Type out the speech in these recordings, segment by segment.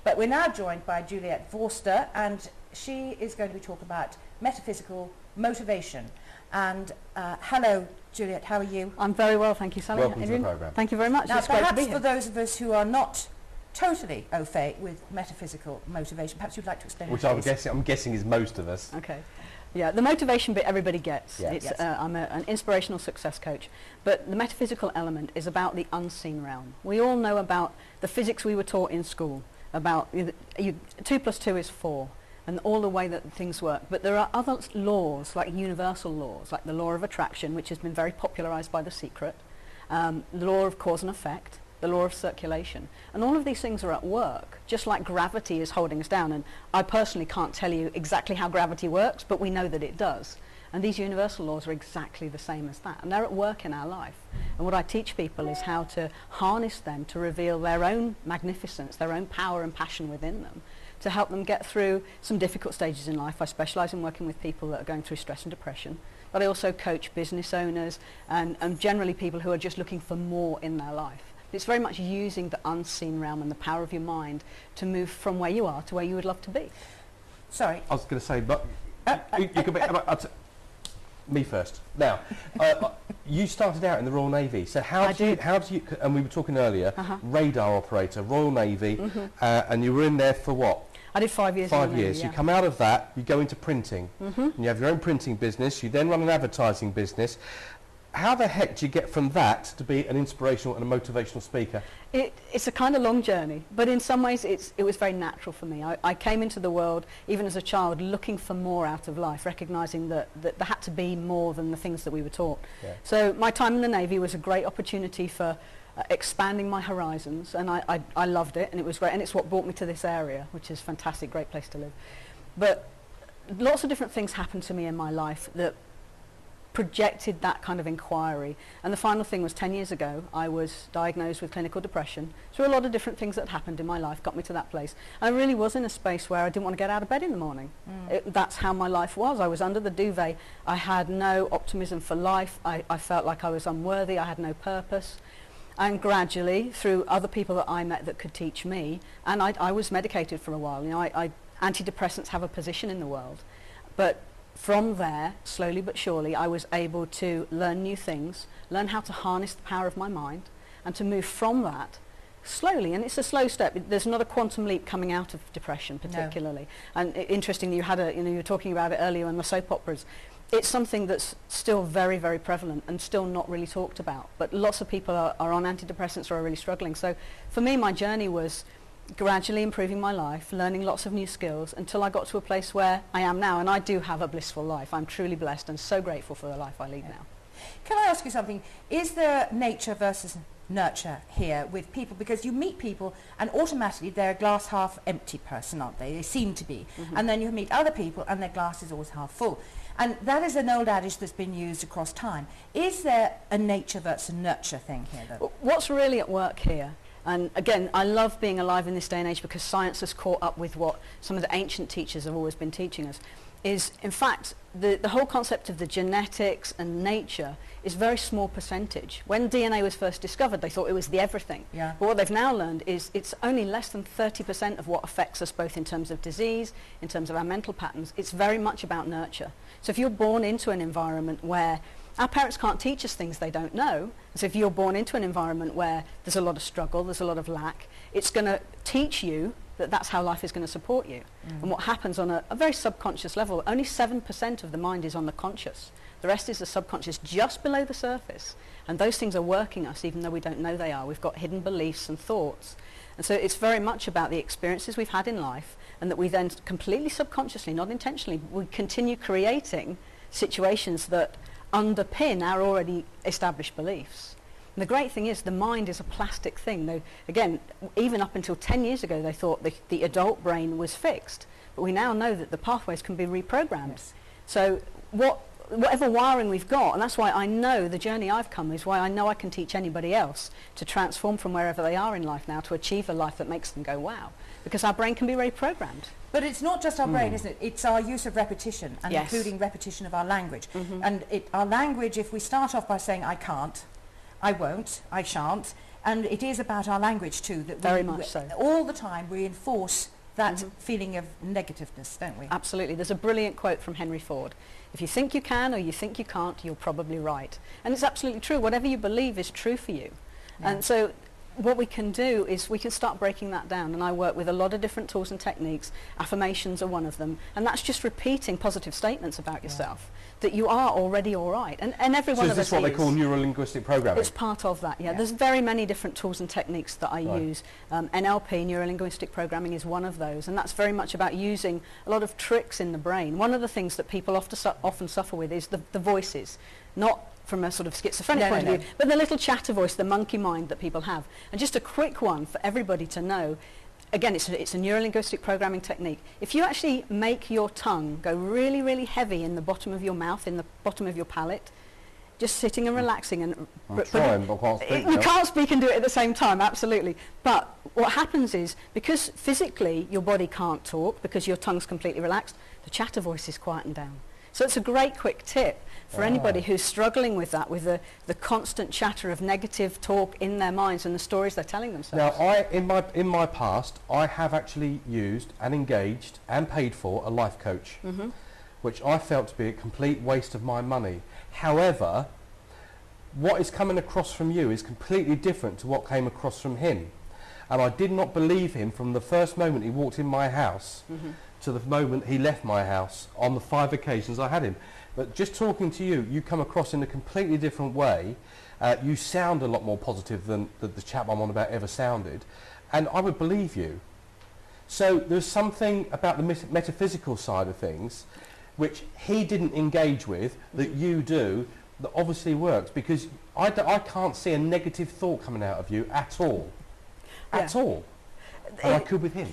But we're now joined by Juliet Vorster, and she is going to be talking about metaphysical motivation. And hello, Juliet, how are you? I'm very well, thank you, Sally. Welcome to the programme. Thank you very much. Now, it's great to be perhaps here. for those of us who are not totally au fait with metaphysical motivation, perhaps you'd like to explain. Which it, I'm guessing is most of us. Okay. Yeah, the motivation bit everybody gets. Yeah. It's, Yes. I'm an inspirational success coach, but the metaphysical element is about the unseen realm. We all know about the physics we were taught in school, about 2 + 2 is 4, and all the way that things work. But there are other laws, like universal laws, like the law of attraction, which has been very popularized by The Secret, the law of cause and effect, the law of circulation. And all of these things are at work, just like gravity is holding us down. And I personally can't tell you exactly how gravity works, but we know that it does. And these universal laws are exactly the same as that. And they're at work in our life. And what I teach people is how to harness them to reveal their own magnificence, their own power and passion within them, to help them get through some difficult stages in life. I specialise in working with people that are going through stress and depression, but I also coach business owners and generally people who are just looking for more in their life. It's very much using the unseen realm and the power of your mind to move from where you are to where you would love to be. Sorry. I was going to say, but you could be... me first. Now, you started out in the Royal Navy, so how do you, and we were talking earlier, radar operator, Royal Navy, and you were in there for what? I did 5 years. 5 in the years. Navy, You come out of that, you go into printing, and you have your own printing business, you then run an advertising business. How the heck do you get from that to be an inspirational and a motivational speaker? It's a kind of long journey, but in some ways it was very natural for me. I came into the world, even as a child, looking for more out of life, recognising that there had to be more than the things that we were taught. Yeah. So my time in the Navy was a great opportunity for expanding my horizons, and I loved it, and it was great, and it's what brought me to this area, which is a fantastic, great place to live. But lots of different things happened to me in my life that projected that kind of inquiry, and the final thing was 10 years ago I was diagnosed with clinical depression. So a lot of different things that happened in my life got me to that place. I really was in a space where I didn't want to get out of bed in the morning. That's how my life was. I was under the duvet. I had no optimism for life. I felt like I was unworthy. I had no purpose. And gradually, through other people that I met that could teach me, and I was medicated for a while. You know, antidepressants have a position in the world, but from there, slowly but surely, I was able to learn new things, learn how to harness the power of my mind, and to move from that slowly. And it's a slow step. There's not a quantum leap coming out of depression, particularly. No. And interestingly, you were talking about it earlier in the soap operas. It's something that's still very, very prevalent and still not really talked about. But lots of people are on antidepressants or are really struggling. So for me, my journey was gradually improving my life, learning lots of new skills until I got to a place where I am now, and I do have a blissful life. I'm truly blessed and so grateful for the life I lead now. Can I ask you something? Is there nature versus nurture here with people? Because you meet people and automatically they're a glass half empty person, aren't they? They seem to be. And then you meet other people and their glass is always half full. And that is an old adage that's been used across time. Is there a nature versus nurture thing here, though? What's really at work here? And again, I love being alive in this day and age because science has caught up with what some of the ancient teachers have always been teaching us. Is, in fact, the whole concept of the genetics and nature is a very small percentage. When DNA was first discovered, they thought it was the everything. Yeah. But what they've now learned is it's only less than 30% of what affects us, both in terms of disease, in terms of our mental patterns. It's very much about nurture. So if you're born into an environment where our parents can't teach us things they don't know. So if you're born into an environment where there's a lot of struggle, there's a lot of lack, it's going to teach you that that's how life is going to support you. And what happens on a very subconscious level, only 7% of the mind is on the conscious. The rest is the subconscious, just below the surface. And those things are working us even though we don't know they are. We've got hidden beliefs and thoughts. And so it's very much about the experiences we've had in life, and that we then completely subconsciously, not intentionally, we continue creating situations that underpin our already established beliefs. And the great thing is the mind is a plastic thing. Though, again, even up until 10 years ago they thought the adult brain was fixed, but we now know that the pathways can be reprogrammed. Yes. So whatever wiring we've got, and that's why I know the journey I've come is why I know I can teach anybody else to transform from wherever they are in life now to achieve a life that makes them go wow, because our brain can be reprogrammed. But it's not just our brain, isn't it? It's our use of repetition, and Yes. including repetition of our language. And our language, if we start off by saying, I can't, I won't, I shan't, And it is about our language too, that Very much so. all the time reinforce that feeling of negativeness, don't we? Absolutely. There's a brilliant quote from Henry Ford. If you think you can or you think you can't, you're probably right. And it's absolutely true. Whatever you believe is true for you. Yeah. And so what we can do is we can start breaking that down, and I work with a lot of different tools and techniques. Affirmations are one of them, and that's just repeating positive statements about yourself, that you are already all right, and every one of us is this what they call neuro-linguistic programming? It's part of that, yeah. There's very many different tools and techniques that I use. NLP, neuro-linguistic programming, is one of those, and that's very much about using a lot of tricks in the brain. One of the things that people often suffer with is the voices, not from a sort of schizophrenic point of view, but the little chatter voice, the monkey mind that people have. And just a quick one for everybody to know, again, it's a neuro-linguistic programming technique. If you actually make your tongue go really, really heavy in the bottom of your mouth, in the bottom of your palate, just sitting and relaxing, and I'm trying, but I can't speak. you can't speak and do it at the same time, absolutely. But what happens is, because physically your body can't talk, because your tongue's completely relaxed, the chatter voice is quietened down. So it's a great quick tip for anybody who's struggling with that, with the constant chatter of negative talk in their minds and the stories they're telling themselves. Now, in my past, I have actually used and engaged and paid for a life coach, which I felt to be a complete waste of my money. However, what is coming across from you is completely different to what came across from him. And I did not believe him from the first moment he walked in my house to the moment he left my house on the 5 occasions I had him. But just talking to you, you come across in a completely different way. You sound a lot more positive than the chap I'm on about ever sounded. And I would believe you. So there's something about the metaphysical side of things which he didn't engage with that you do that obviously works, because I can't see a negative thought coming out of you at all. At all. And I could with him.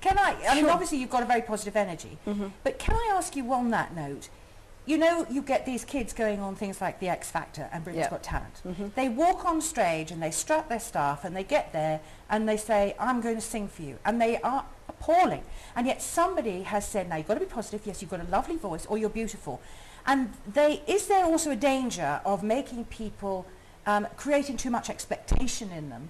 Can I mean, obviously you've got a very positive energy, but can I ask you on that note, you know, you get these kids going on things like the X Factor and Britain's Got Talent. They walk on stage and they strut their stuff and they get there and they say, I'm going to sing for you. And they are appalling. And yet somebody has said, now you've got to be positive, yes, you've got a lovely voice, or you're beautiful. And is there also a danger of making people, creating too much expectation in them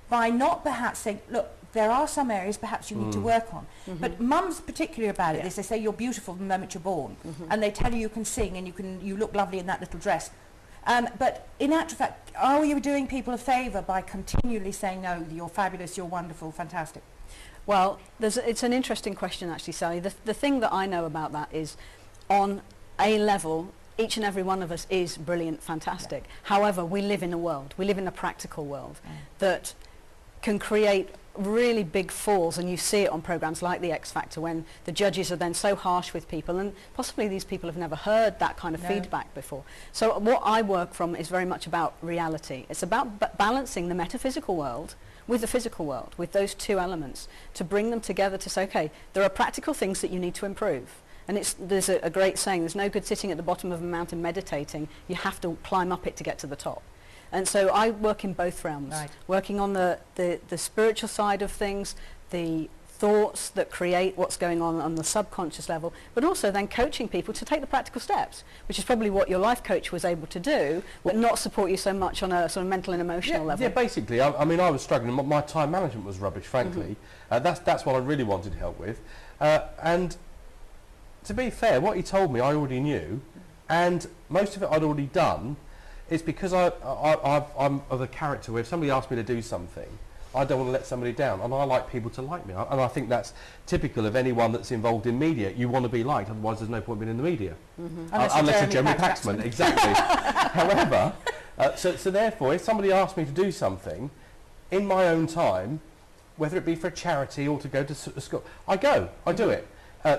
by not perhaps saying, look, there are some areas perhaps you need to work on. But mums particularly about it, they say you're beautiful the moment you're born, and they tell you you can sing and you look lovely in that little dress. But in actual fact, are you doing people a favour by continually saying, no, you're fabulous, you're wonderful, fantastic? Well, it's an interesting question actually, Sally. The thing that I know about that is, on a level, each and every one of us is brilliant, fantastic. However, we live in a practical world that can create really big falls, and you see it on programs like the X Factor when the judges are then so harsh with people, and possibly these people have never heard that kind of feedback before. So what I work from is very much about reality. It's about balancing the metaphysical world with the physical world, with those two elements, to bring them together to say, okay, there are practical things that you need to improve. And there's a great saying, there's no good sitting at the bottom of a mountain meditating, you have to climb up it to get to the top. And so I work in both realms, working on the spiritual side of things, the thoughts that create what's going on the subconscious level, but also then coaching people to take the practical steps, which is probably what your life coach was able to do, but not support you so much on a sort of mental and emotional level. Yeah, basically, I mean, I was struggling. My time management was rubbish, frankly. That's what I really wanted help with. And to be fair, what he told me I already knew, and most of it I'd already done. It's because I'm of a character where if somebody asks me to do something, I don't want to let somebody down, and I like people to like me. And I think that's typical of anyone that's involved in media. You want to be liked, otherwise there's no point being in the media. Unless you're Jeremy Paxman. Exactly. However, so therefore, if somebody asks me to do something, in my own time, whether it be for a charity or to go to school, I do it.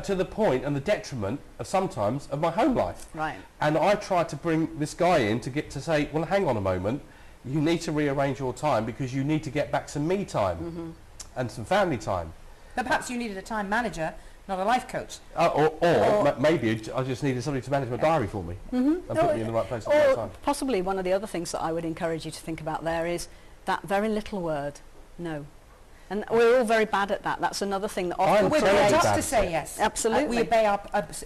To the point and the detriment of sometimes of my home life. Right. And I tried to bring this guy in to say, well, hang on a moment, you need to rearrange your time because you need to get back some me time and some family time. But perhaps you needed a time manager, not a life coach. Or maybe I just needed somebody to manage my diary for me and put me in the right place at the right time. Possibly one of the other things that I would encourage you to think about there is that very little word, no. And we're all very bad at that. That's another thing that often... We're very brought bad up to at say it. yes. Absolutely. We obey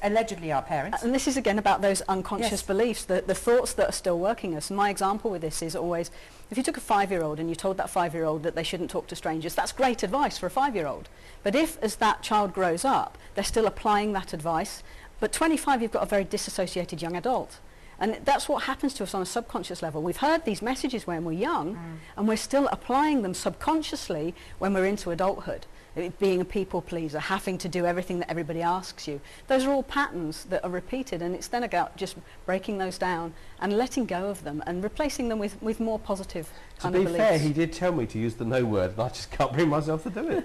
allegedly our parents. And this is again about those unconscious Yes. beliefs, the thoughts that are still working us. My example with this is always, if you took a 5-year-old and you told that 5-year-old that they shouldn't talk to strangers, that's great advice for a 5-year-old. But if, as that child grows up, they're still applying that advice, but 25, you've got a very disassociated young adult. And that's what happens to us on a subconscious level. We've heard these messages when we're young, and we're still applying them subconsciously when we're into adulthood. Being a people pleaser, having to do everything that everybody asks you. Those are all patterns that are repeated, and it's then about just breaking those down and letting go of them and replacing them with more positive kind of beliefs. To be fair, he did tell me to use the no word, and I just can't bring myself to do it.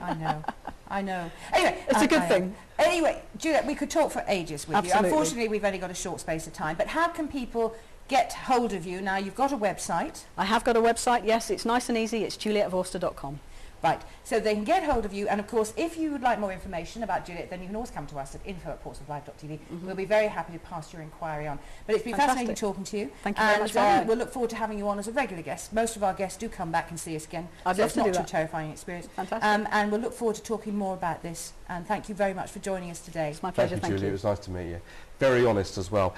I know. Anyway, It's a good thing. Anyway, Juliet, we could talk for ages with Absolutely. you. Unfortunately, we've only got a short space of time. But how can people get hold of you? Now, you've got a website. I have got a website, yes. It's nice and easy. It's julietvorster.com. Right, so they can get hold of you, and of course, if you would like more information about Juliet, then you can always come to us at info@portsmouthlive.tv. We'll be very happy to pass your inquiry on. But it's been fascinating talking to you. Thank you very much for having me. We'll look forward to having you on as a regular guest. Most of our guests do come back and see us again. I'd so love it's to not do too that. terrifying experience. Fantastic. And we'll look forward to talking more about this. And thank you very much for joining us today. It's my pleasure. Thank you, Julie. It was nice to meet you. Very honest as well.